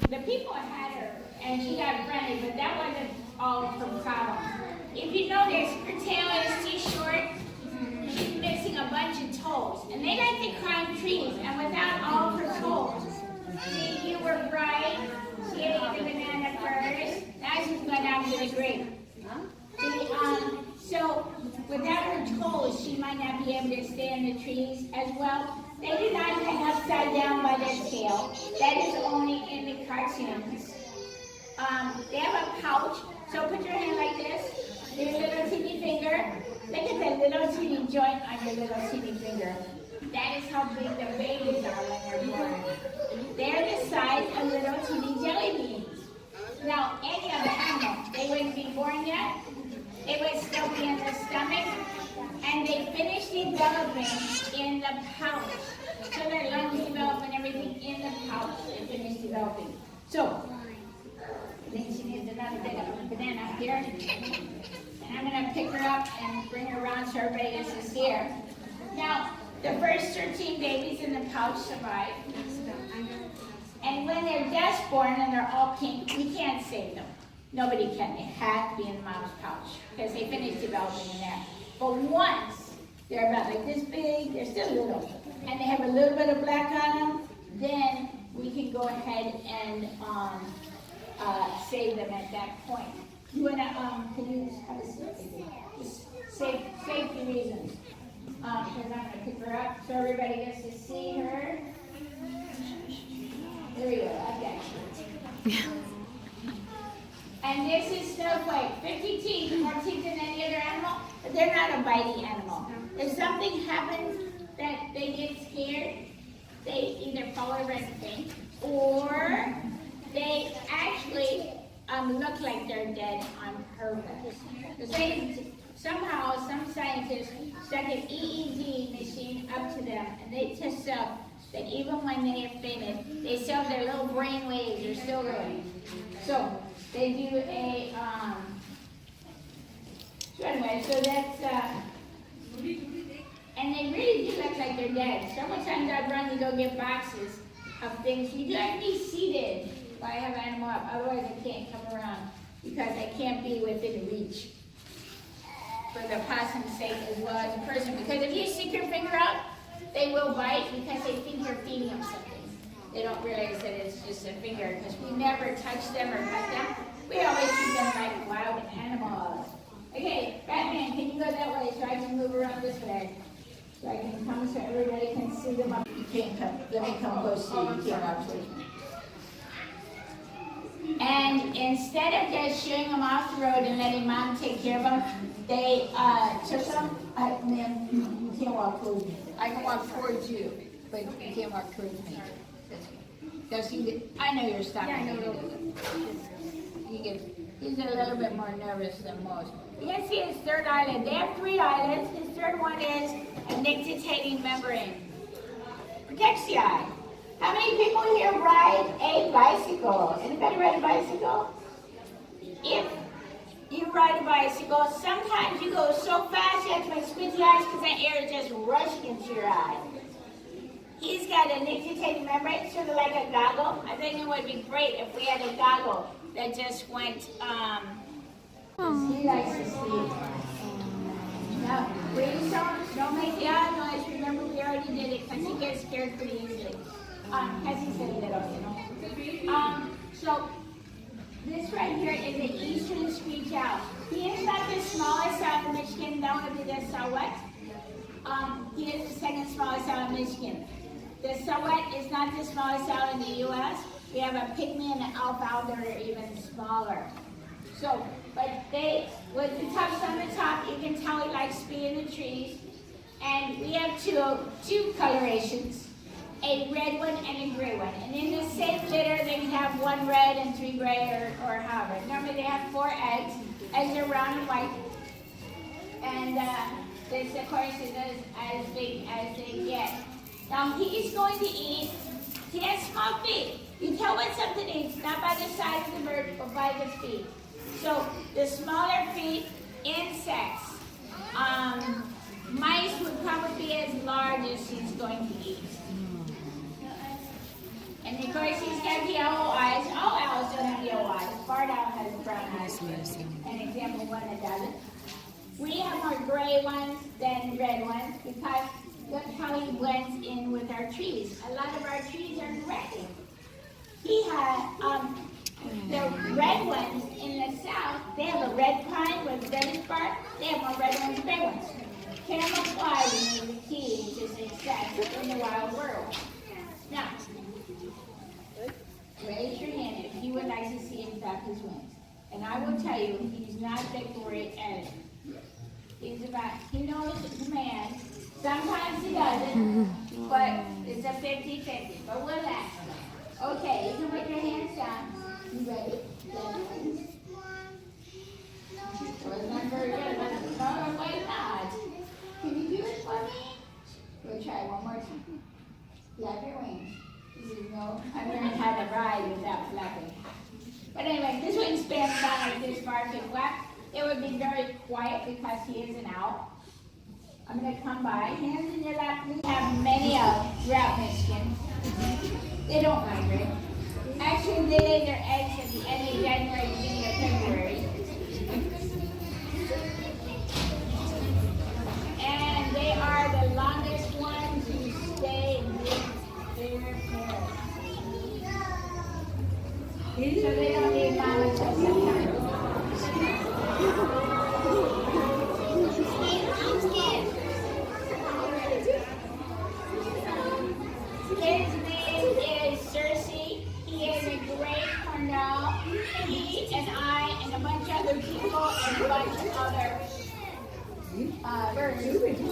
the people had her, and she got friendly, but that wasn't all of her problem. If you notice, her tail is too short. She's missing a bunch of toes, and they like to climb trees, and without all of her toes. See, you were right. She ate the banana first. Now she's going down to the grape. See, so without her toes, she might not be able to stay in the trees as well. They do not hang upside down by their tail. That is only in the cartoons. They have a pouch. So put your hand like this. Your little teeny finger. Look at that little teeny joint on your little teeny finger. That is how big the babies are when they're born. They're the size of little teeny jelly beans. Now, any other animal, they wouldn't be born yet. They would still be in the stomach. And they finish developing in the pouch. So their lungs develop and everything in the pouch. They finish developing. So, I think she needs another bit of banana here. And I'm going to pick her up and bring her around so everybody gets to see her. Now, the first 13 babies in the pouch survive. And when they're just born and they're all pink, we can't save them. Nobody can. They have to be in the mom's pouch because they finish developing in there. But once they're about like this big, they're still little, and they have a little bit of black on them, then we can go ahead and save them at that point. You wanna, can you just have a seat? Just safety reasons. Because I'm gonna pick her up so everybody gets to see her. There we go, I got you. And this is Snowflake. 50 teeth, more teeth than any other animal, but they're not a bitey animal. If something happens that they get scared, they either fall over and faint, or they actually look like they're dead on purpose. Somehow, some scientists stuck an EEG machine up to them, and they test out that even when they have fainted, they still have their little brain waves are still going. So they do a, so anyway, so that's, and they really do look like they're dead. Several times I've run to go get boxes of things. You do have to be seated while I have an animal up, otherwise I can't come around because I can't be within reach for the possum's sake as well as a person. Because if you stick your finger out, they will bite because they think you're feeding them something. They don't realize that it's just a finger because we never touch them or cut them. We always treat them like wild animals. Okay, Batman, can you go that way so I can move around this way? So I can come so everybody can see them up. You can't come. Let me come close to you. You can't watch me. And instead of just shooing them off the road and letting mom take care of them, they took them. Ma'am, you can't walk towards me. I can walk towards you, but you can't walk towards me. Because I know you're stopping. Yeah, I know. He's a little bit more nervous than most. You can see his third eyelid. They have 3 eyelids. His third one is a nictitating membrane. Protects the eye. How many people here ride a bicycle? Anybody ride a bicycle? If you ride a bicycle, sometimes you go so fast you have to make squinty eyes because that air is just rushing into your eye. He's got a nictitating membrane, sort of like a goggle. I think it would be great if we had a goggle that just went, he likes to sleep. Now, please don't make the odd noise. Remember, we already did it because he gets scared pretty easily. As he said that, so this right here is an eastern screech owl. He is not the smallest owl in Michigan. That would be the Sahuet. He is the second smallest owl in Michigan. The Sahuet is not the smallest owl in the U.S. We have a pygmy and an alpha owl that are even smaller. So, but with the tufts on the top, you can tell he likes to be in the trees. And we have two colorations, a red one and a gray one. And in the same litter, they can have 1 red and 3 gray or however. Normally they have 4 eggs. Eggs are round and white. And this, of course, is as big as they get. Now he's going to eat. He has small feet. You tell when something eats, not by the size of the bird, but by the feet. So the smaller feet, insects. Mice would probably be as large as he's going to eat. And of course he's got yellow eyes. brown eyes. An example one that doesn't. We have more gray ones than red ones because look how he blends in with our trees. A lot of our trees are gray. He had the red ones in the south, they have a red pine with reddish bark. They have more red ones than gray ones. Camouflaging is the key to success in the wild world. Now, raise your hand if you would like to see him flap his wings. And I will tell you, he's not that great at it. He knows the command. Sometimes he doesn't, but it's a 50-50. But we'll ask him. Okay, you can put your hands down. You ready? Wasn't that very good? No, wait not. Can you do it for me? We'll try one more time. Flap your wings. I've learned how to ride without flapping. But anyway, this wingspan's not like this far to flap. It would be very quiet because he is an owl. I'm going to come by. Hands in your lap. We have many throughout Michigan. They don't migrate. Actually, they lay their eggs at the end of January, beginning of February. And they are the longest ones who stay with their parents. So they don't need mom until September. His name is Cersei. He is a great Cornell. He and I and a bunch of other people and a bunch of other birds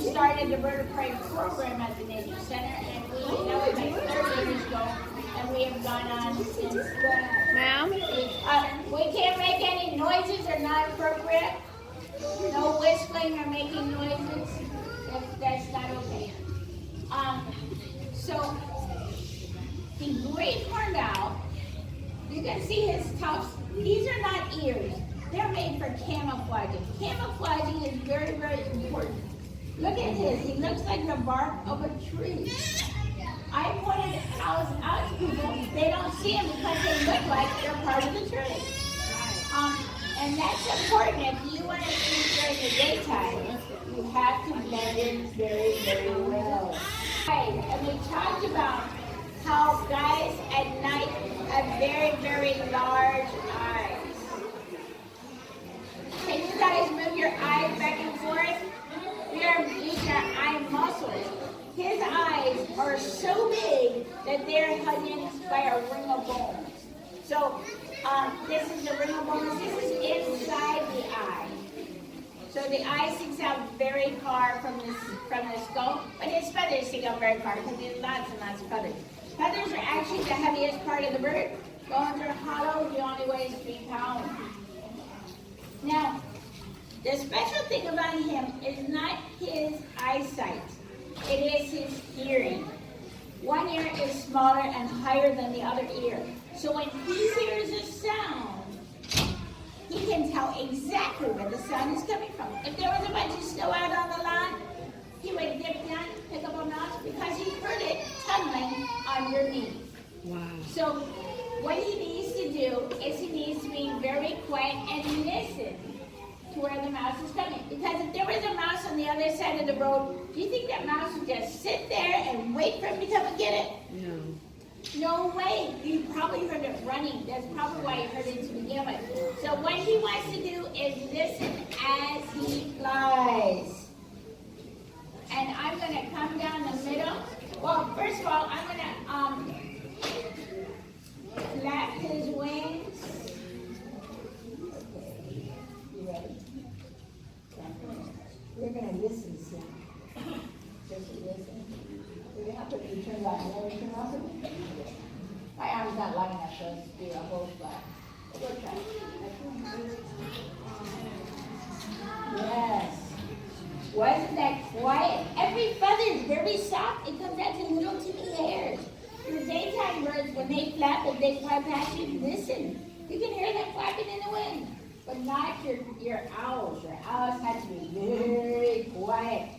started the Bird of Prey program at the Nature Center, and that was like 30 years ago, and we have gone on since then. Ma'am? We can't make any noises that are not appropriate. No whistling or making noises. That's not okay. So, the great horned owl, you can see his tufts. These are not ears. They're made for camouflaging. Camouflaging is very, very important. Look at his. He looks like the bark of a tree. I pointed owls out to people. They don't see them because they look like they're part of the tree. And that's important. If you want to see during the daytime, you have to blend in very, very well. Right. And we talked about how guys at night have very, very large eyes. Can you guys move your eyes back and forth? We are using our eye muscles. His eyes are so big that they're hidden by a ring of bones. So this is the ring of bones. This is inside the eye. So the eye sticks out very far from the skull, but his feathers stick out very far because he has lots and lots of feathers. Feathers are actually the heaviest part of the bird. Bones are hollow. He only weighs 3 pounds. Now, the special thing about him is not his eyesight. It is his hearing. One ear is smaller and higher than the other ear. So when he hears a sound, he can tell exactly where the sound is coming from. If there was a bunch of snow out on the lawn, he would dip down, pick up a mouse, because he heard it tumbling underneath. Wow. So what he needs to do is he needs to be very quiet and listen to where the mouse is coming. Because if there was a mouse on the other side of the road, do you think that mouse would just sit there and wait for him to come and get it? No. No way. You probably heard it running. That's probably why you heard it to begin with. So what he wants to do is listen as he flies. And I'm going to come down the middle. Well, first of all, I'm going to flap his wings. You ready? We're going to listen soon. Just listen. We're going to have to turn off. You ever turn off? My arm's not long enough to do a whole flap. We'll try. Yes. Wasn't that quiet? Every feather is very soft. It comes out to little teeny hairs. Your daytime birds, when they flap and they fly past you, listen. You can hear them flapping in the wind. But not your owls. Your owls have to be very quiet.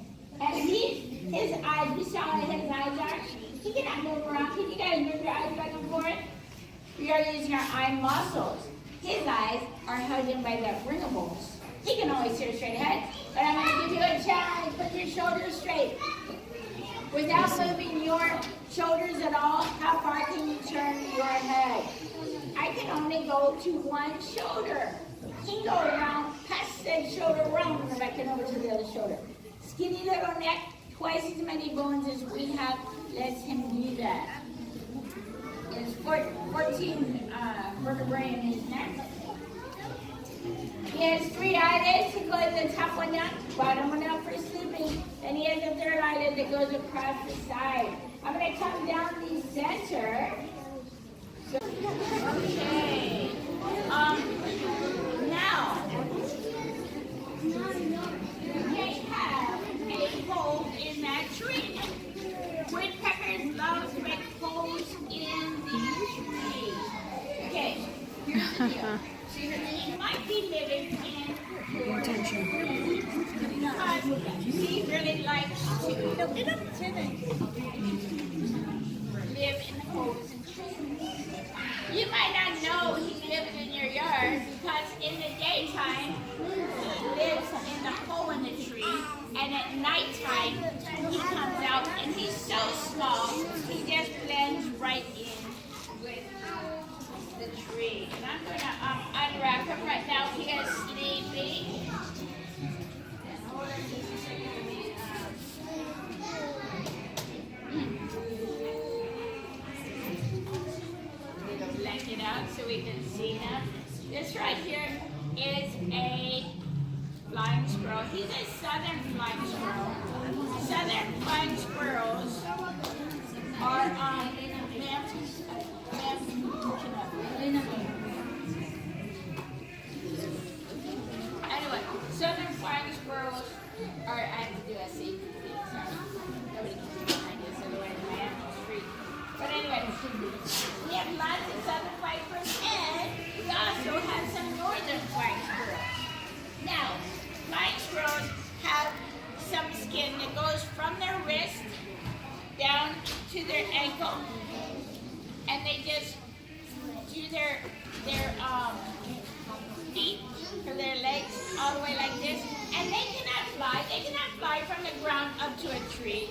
And his eyes, we saw how his eyes are. He cannot move around. Can you guys move your eyes back and forth? We are using our eye muscles. His eyes are held in by the ringables. He can always see straight ahead, but I'm going to give you a challenge. Put your shoulders straight. Without moving your shoulders at all, how far can you turn your head? I can only go to one shoulder. He can go around, past that shoulder, around, and back and over to the other shoulder. Skinny little neck, twice as many bones as we have. Let him do that. There's 14 vertebrae in his neck. He has 3 eyelids. He goes the top one down, bottom one out for sleeping. Then he has a 3rd eyelid that goes across the side. I'm going to come down the center. So, okay. Now, they have a hole in that tree. Woodpeckers love to make holes in the tree. Okay, here's the deal. She might be living in your tree because she really likes to live in holes in trees. You might not know he lives in your yard because in the daytime he lives in the hole in the tree, and at nighttime he comes out and he's so small he just blends right in with the tree. And I'm going to unwrap him right now. He is sleeping. It out so we can see him. This right here is a flying squirrel. He's a southern flying squirrel. Southern flying squirrels are anyway, southern flying squirrels are, I have to do a safety thing, sorry. Nobody can see behind this, otherwise my animal's free. But anyway, we have lots of southern flying squirrels, and we also have some northern flying squirrels. Now, flying squirrels have some skin that goes from their wrist down to their ankle, and they just do their feet for their legs all the way like this, and they cannot fly. They cannot fly from the ground up to a tree,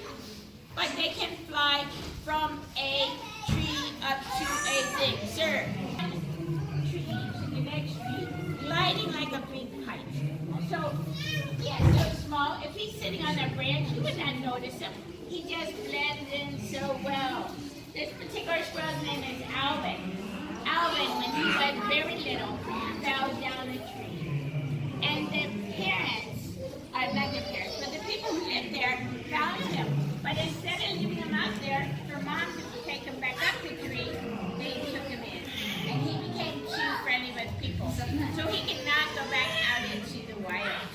but they can fly from a tree up to a thing. Sir, tree to the next tree, gliding like a big kite. So, yeah, so small. If he's sitting on a branch, you would not notice him. He just blends in so well. This particular squirrel's name is Alvin. Alvin, when he was very little, fell down a tree. And the parents, not the parents, but the people who lived there found him. But instead of leaving him out there for mom to take him back up the tree, they took him in. And he became too friendly with people. So he cannot go back out into the wild.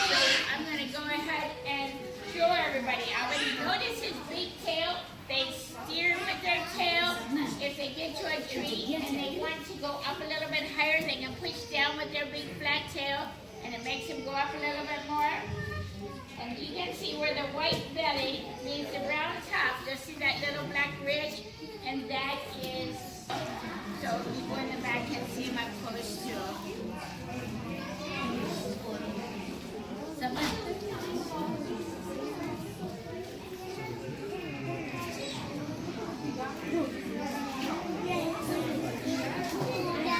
So I'm going to go ahead and show everybody. Already notice his big tail. They steer with their tail. If they get to a tree and they want to go up a little bit higher, they can push down with their big flat tail, and it makes them go up a little bit more. And you can see where the white belly meets the brown top. Just see that little black ridge, and that is, so people in the back can see him up close too.